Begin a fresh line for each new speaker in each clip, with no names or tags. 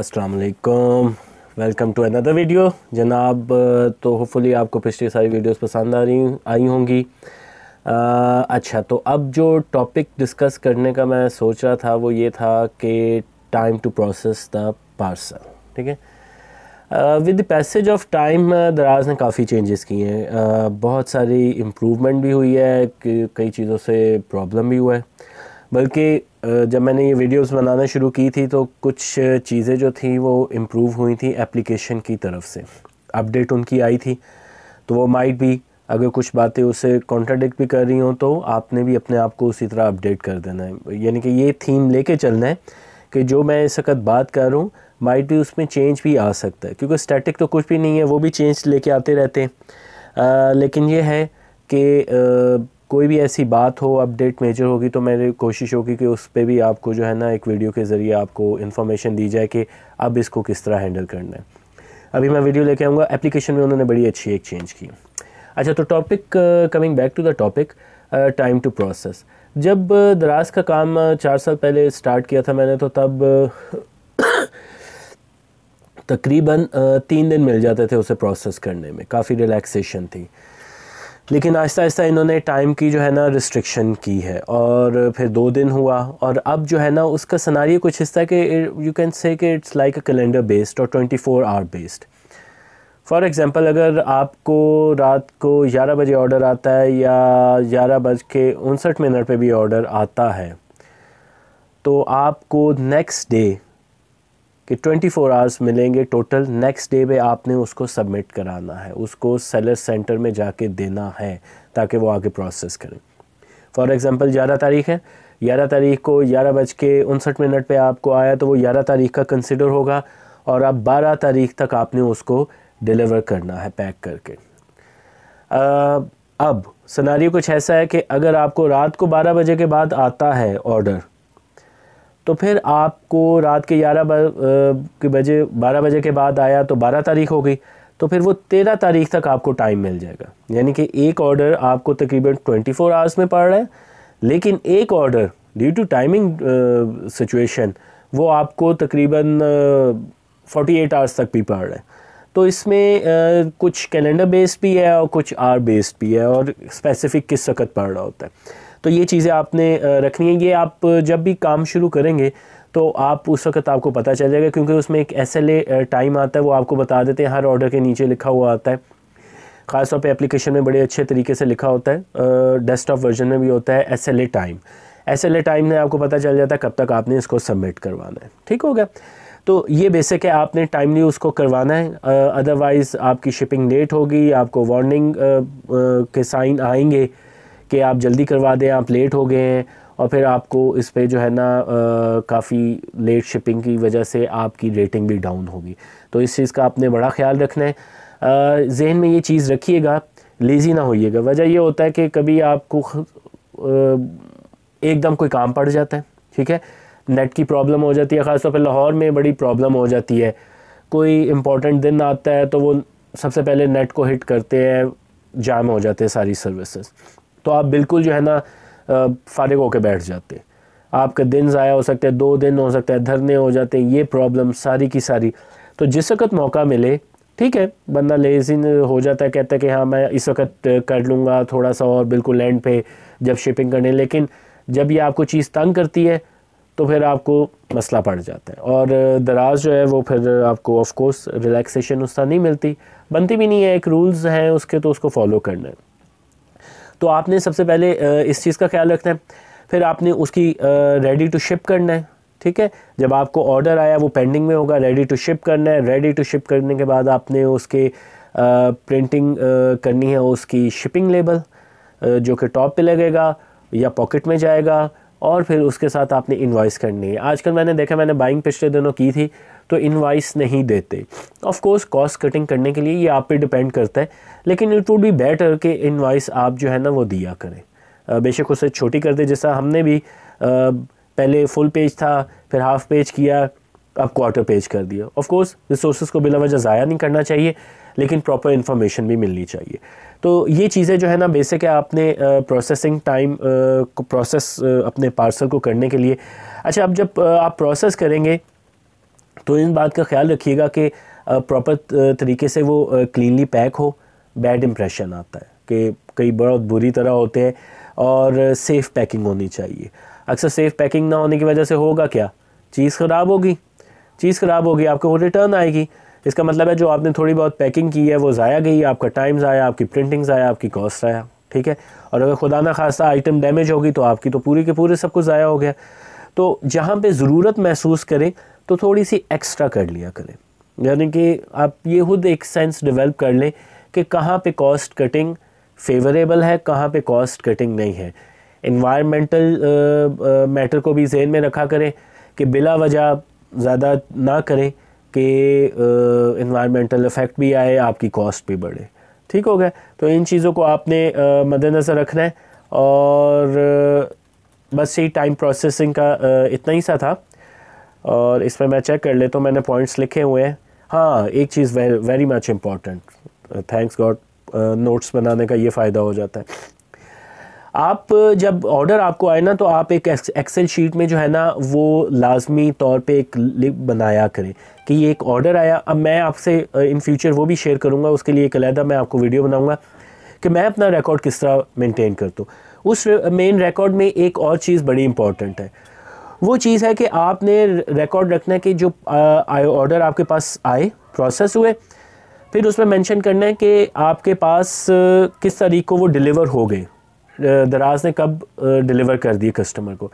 अस्सलाम वालेकुम, welcome to another video जनाब। तो होपफुली आपको पिछली सारी वीडियोस पसंद आई होंगी। अच्छा, तो अब जो टॉपिक डिस्कस करने का मैं सोच रहा था वो ये था कि time to process the parcel. ठीक है, with the passage of time Daraz ने काफ़ी चेंजेस किए हैं। बहुत सारी इम्प्रूवमेंट भी हुई है, कई चीज़ों से प्रॉब्लम भी हुआ है। बल्कि जब मैंने ये वीडियोस बनाना शुरू की थी तो कुछ चीज़ें जो थी वो इम्प्रूव हुई थी एप्लीकेशन की तरफ से, अपडेट उनकी आई थी। तो वो माइट भी अगर कुछ बातें उससे कॉन्ट्राडिक्ट भी कर रही हों तो आपने भी अपने आप को उसी तरह अपडेट कर देना है। यानी कि ये थीम लेके चलना है कि जो मैं इस वक्त बात कर रहा हूँ माइट भी उसमें चेंज भी आ सकता है, क्योंकि स्टैटिक तो कुछ भी नहीं है, वो भी चेंज लेके आते रहते हैं। लेकिन ये है कि कोई भी ऐसी बात हो, अपडेट मेजर होगी तो मेरी कोशिश होगी कि उस पर भी आपको जो है ना एक वीडियो के ज़रिए आपको इन्फॉर्मेशन दी जाए कि अब इसको किस तरह हैंडल करना है। अभी मैं वीडियो लेके आऊँगा, एप्लीकेशन में उन्होंने बड़ी अच्छी एक चेंज की। अच्छा, तो topic coming back to the topic, time to process. जब दराज का काम 4 साल पहले स्टार्ट किया था मैंने, तो तब तकरीबन 3 दिन मिल जाते थे उसे प्रोसेस करने में, काफ़ी रिलैक्सेशन थी। लेकिन आहिस्ता आहिस्ता इन्होंने टाइम की जो है ना रिस्ट्रिक्शन की है, और फिर 2 दिन हुआ, और अब जो है ना उसका सिनेरियो कुछ इस तरह के यू कैन से कि it's like a calendar based और 24 आवर बेस्ड। फॉर एग्ज़ाम्पल, अगर आपको रात को 11 बजे ऑर्डर आता है या 11:59 पे भी ऑर्डर आता है, तो आपको नेक्स्ट डे कि 24 आवर्स मिलेंगे टोटल। नेक्स्ट डे पे आपने उसको सबमिट कराना है, उसको सेलर सेंटर में जाके देना है ताकि वो आगे प्रोसेस करें। फॉर एग्ज़ाम्पल 11 तारीख है, 11 तारीख को 11:59 पे आपको आया तो वो 11 तारीख का कंसिडर होगा, और अब 12 तारीख तक आपने उसको डिलीवर करना है पैक करके। अब सिनेरियो कुछ ऐसा है कि अगर आपको रात को 12 बजे के बाद आता है ऑर्डर, तो फिर आपको रात के 12 बजे के बाद आया तो 12 तारीख हो गई, तो फिर वो 13 तारीख तक आपको टाइम मिल जाएगा। यानी कि एक ऑर्डर आपको तकरीबन 24 आवर्स में पड़ रहा है, लेकिन एक order due to timing situation वो आपको तकरीबन 48 आवर्स तक भी पड़ रहा है। तो इसमें कुछ कैलेंडर बेस्ड भी है और कुछ आवर बेस्ड भी है, और स्पेसिफिक किस वक्त पड़ रहा होता है। तो ये चीज़ें आपने रखनी है। ये आप जब भी काम शुरू करेंगे तो आप उस वक्त आपको पता चल जाएगा, क्योंकि उसमें एक SLA टाइम आता है, वो आपको बता देते हैं, हर ऑर्डर के नीचे लिखा हुआ आता है। ख़ासतौर पे एप्लीकेशन में बड़े अच्छे तरीके से लिखा होता है, डेस्कटॉप वर्जन में भी होता है SLA टाइम। SLA टाइम में आपको पता चल जाता है कब तक आपने इसको सबमिट करवाना है। ठीक हो गया? तो ये बेसिक है, आपने टाइमली उसको करवाना है, अदरवाइज़ आपकी शिपिंग लेट होगी, आपको वार्निंग के साइन आएंगे कि आप जल्दी करवा दें, आप लेट हो गए हैं, और फिर आपको इस पे जो है ना काफ़ी लेट शिपिंग की वजह से आपकी रेटिंग भी डाउन होगी। तो इस चीज़ का आपने बड़ा ख्याल रखना है। जहन में ये चीज़ रखिएगा, लेज़ी ना होइएगा। वजह ये होता है कि कभी आपको एकदम कोई काम पड़ जाता है, ठीक है, नेट की प्रॉब्लम हो जाती है, ख़ासतौर पर लाहौर में बड़ी प्रॉब्लम हो जाती है। कोई इम्पोर्टेंट दिन आता है तो वो सबसे पहले नेट को हिट करते हैं, जाम हो जाते हैं सारी सर्विसेज। तो आप बिल्कुल जो है ना फारिग होकर बैठ जाते हैं, आपका दिन ज़ाया हो सकता है, 2 दिन हो सकता है, धरने हो जाते हैं, ये प्रॉब्लम सारी की सारी। तो जिस वक्त मौका मिले, ठीक है, बंदा लेज़ी हो जाता है, कहता है कि हाँ मैं इस वक्त कर लूँगा थोड़ा सा और बिल्कुल एंड पे जब शिपिंग करने, लेकिन जब ये आपको चीज़ तंग करती है तो फिर आपको मसला पड़ जाता है, और दराज जो है वो फिर आपको ऑफ कोर्स रिलैक्सेशन उस तरह नहीं मिलती, बनती भी नहीं है। एक रूल्स हैं उसके, तो उसको फॉलो करना है। तो आपने सबसे पहले इस चीज़ का ख्याल रखना है। फिर आपने उसकी रेडी टू शिप करना है, ठीक है। जब आपको ऑर्डर आया वो पेंडिंग में होगा, रेडी टू शिप करना है। रेडी टू शिप करने के बाद आपने उसके प्रिंटिंग करनी है, उसकी शिपिंग लेबल जो कि टॉप पे लगेगा या पॉकेट में जाएगा, और फिर उसके साथ आपने इनवॉइस करनी है। आजकल मैंने देखा, मैंने बाइंग पिछले दिनों की थी, तो इनवॉइस नहीं देते। ऑफ कोर्स कॉस्ट कटिंग करने के लिए ये आप पे डिपेंड करता है, लेकिन इट वुड बी बेटर कि इनवॉइस आप जो है ना वो दिया करें। बेशक उसे छोटी कर दे, जैसा हमने भी पहले फुल पेज था, फिर हाफ पेज किया, अब क्वार्टर पेज कर दिया। ऑफ कोर्स रिसोर्सेज को बिला वजह ज़ाया नहीं करना चाहिए, लेकिन प्रॉपर इन्फॉर्मेशन भी मिलनी चाहिए। तो ये चीज़ें जो है ना बेसिक है, आपने प्रोसेसिंग टाइम को प्रोसेस अपने पार्सल को करने के लिए। अच्छा, अब जब आप प्रोसेस करेंगे तो इन बात का ख्याल रखिएगा कि प्रॉपर तरीके से वो क्लीनली पैक हो। बैड इम्प्रेशन आता है कि कई बहुत बुरी तरह होते हैं, और सेफ़ पैकिंग होनी चाहिए। अक्सर सेफ़ पैकिंग ना होने की वजह से होगा क्या, चीज़ ख़राब होगी, आपको वो रिटर्न आएगी। इसका मतलब है जो आपने थोड़ी बहुत पैकिंग की है वो ज़ाया गई, आपका टाइम ज़ाया, आपकी प्रिंटिंग ज़ाया, आपकी कॉस्ट ज़ाया, ठीक है। और अगर खुदा ना खास्ता आइटम डैमेज होगी तो आपकी तो पूरी के पूरे सब कुछ ज़ाया हो गया। तो जहाँ पे ज़रूरत महसूस करें तो थोड़ी सी एक्स्ट्रा कर लिया करें, यानी कि आप ये खुद एक सेंस डेवलप कर लें कि कहाँ पे कॉस्ट कटिंग फेवरेबल है, कहाँ पे कॉस्ट कटिंग नहीं है। इन्वायरमेंटल मैटर को भी ज़हन में रखा करें कि बिला वजह ज़्यादा ना करें कि इन्वायरमेंटल इफ़ेक्ट भी आए, आपकी कॉस्ट भी बढ़े। ठीक हो गया। तो इन चीज़ों को आपने मद्देनज़र रखना है। और बस यही टाइम प्रोसेसिंग का इतना ही सा था। और इसमें मैं चेक कर लेता हूँ, मैंने पॉइंट्स लिखे हुए हैं। हाँ, एक चीज़ very much important, thanks God notes बनाने का ये फ़ायदा हो जाता है। आप जब ऑर्डर आपको आए ना, तो आप एक एक्सेल शीट में जो है ना वो लाजमी तौर पे एक लिस्ट बनाया करें कि ये एक ऑर्डर आया। अब मैं आपसे इन फ्यूचर वो भी शेयर करूँगा, उसके लिए एक अलहदा मैं आपको वीडियो बनाऊँगा कि मैं अपना रिकॉर्ड किस तरह मेंटेन करता हूँ। उस मेन रिकॉर्ड में एक और चीज़ बड़ी इंपॉर्टेंट है, वो चीज़ है कि आपने रिकॉर्ड रखना है कि जो ऑर्डर आपके पास आए, प्रोसेस हुए, फिर उसमें मेंशन करना है कि आपके पास किस तारीख को वो डिलीवर हो गए, दराज ने कब डिलीवर कर दिए कस्टमर को।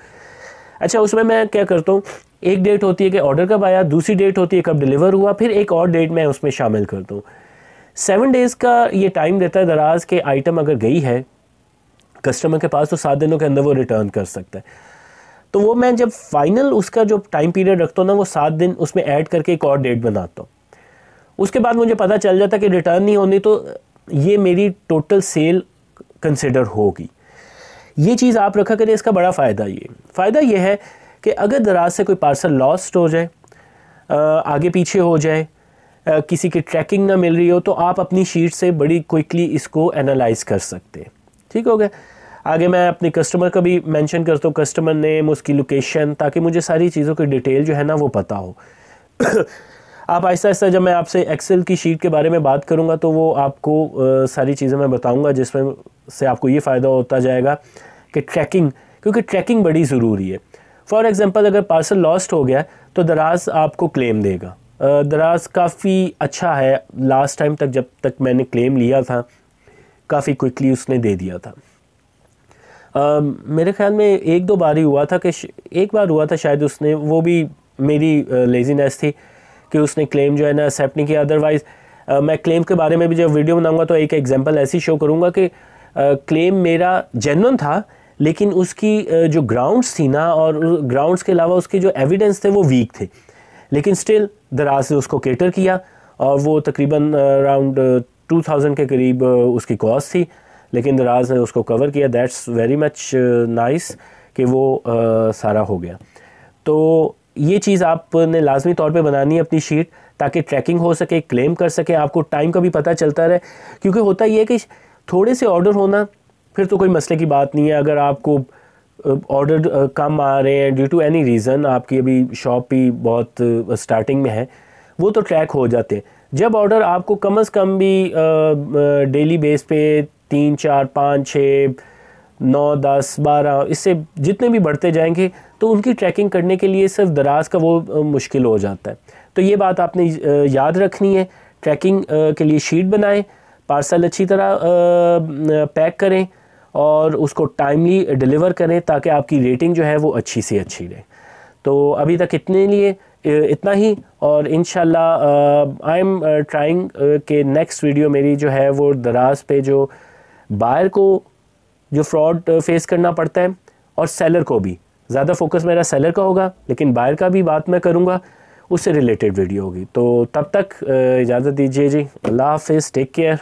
अच्छा, उसमें मैं क्या करता हूँ, एक डेट होती है कि ऑर्डर कब आया, दूसरी डेट होती है कब डिलीवर हुआ, फिर एक और डेट मैं उसमें शामिल करता हूँ। 7 डेज़ का ये टाइम देता है दराज के आइटम अगर गई है कस्टमर के पास तो 7 दिनों के अंदर वो रिटर्न कर सकता है। तो वो मैं जब फाइनल उसका जो टाइम पीरियड रखता हूँ ना, वो 7 दिन उसमें ऐड करके एक और डेट बनाता हूँ। उसके बाद मुझे पता चल जाता है कि रिटर्न नहीं होनी, तो ये मेरी टोटल सेल कंसिडर होगी। ये चीज़ आप रखा करें। इसका बड़ा फ़ायदा ये है कि अगर दराज से कोई पार्सल लॉस्ट हो जाए, आगे पीछे हो जाए, किसी की ट्रैकिंग ना मिल रही हो, तो आप अपनी शीट से बड़ी क्विकली इसको एनालाइज कर सकते हैं। ठीक हो गया। आगे मैं अपने कस्टमर का भी मेंशन करता हूँ, कस्टमर नेम, उसकी लोकेशन, ताकि मुझे सारी चीज़ों की डिटेल जो है ना वो पता हो। आप आहिस्ता आहिस्ता जब मैं आपसे एक्सेल की शीट के बारे में बात करूंगा तो वो आपको सारी चीज़ें मैं बताऊंगा, जिसमें से आपको ये फ़ायदा होता जाएगा कि ट्रैकिंग, क्योंकि ट्रैकिंग बड़ी ज़रूरी है। फॉर एग्ज़ाम्पल अगर पार्सल लॉस्ट हो गया तो दराज आपको क्लेम देगा। दराज काफ़ी अच्छा है, लास्ट टाइम तक जब तक मैंने क्लेम लिया था काफ़ी क्विकली उसने दे दिया था। मेरे ख्याल में 1-2 बार ही हुआ था कि एक बार हुआ था शायद, उसने, वो भी मेरी लेजीनेस थी कि उसने क्लेम जो है ना एक्सेप्ट नहीं किया। अदरवाइज़ मैं क्लेम के बारे में भी जब वीडियो बनाऊंगा तो एक एग्जांपल ऐसी शो करूंगा कि क्लेम मेरा जेन्युइन था, लेकिन उसकी जो ग्राउंड्स थी ना, और ग्राउंड्स के अलावा उसके जो एविडेंस थे वो वीक थे, लेकिन स्टिल दराज ने उसको केटर किया और वो तकरीबन अराउंड 2000 के करीब उसकी कॉस्ट थी, लेकिन दराज ने उसको कवर किया। दैट्स वेरी मच नाइस कि वो सारा हो गया। तो ये चीज़ आपने लाजमी तौर पे बनानी है अपनी शीट, ताकि ट्रैकिंग हो सके, क्लेम कर सके, आपको टाइम का भी पता चलता रहे। क्योंकि होता ये है कि थोड़े से ऑर्डर होना फिर तो कोई मसले की बात नहीं है। अगर आपको ऑर्डर कम आ रहे हैं ड्यू टू एनी रीज़न, आपकी अभी शॉप भी बहुत स्टार्टिंग में है, वो तो ट्रैक हो जाते हैं। जब ऑर्डर आपको कम से कम भी डेली बेस पे 3, 4, 5, 6, 9, 10, 12 इससे जितने भी बढ़ते जाएंगे तो उनकी ट्रैकिंग करने के लिए सिर्फ दराज का वो मुश्किल हो जाता है। तो ये बात आपने याद रखनी है। ट्रैकिंग के लिए शीट बनाएं, पार्सल अच्छी तरह पैक करें और उसको टाइमली डिलीवर करें, ताकि आपकी रेटिंग जो है वो अच्छी से अच्छी रहे। तो अभी तक इतना ही, और इंशाल्लाह आई एम ट्राइंग कि नेक्स्ट वीडियो मेरी जो है वो दराज पे जो बायर को जो फ्रॉड फेस करना पड़ता है और सेलर को भी, ज़्यादा फोकस मेरा सेलर का होगा, लेकिन बायर का भी बात मैं करूँगा, उससे रिलेटेड वीडियो होगी। तो तब तक इजाज़त दीजिए जी। अल्लाह हाफ़िज़, टेक केयर।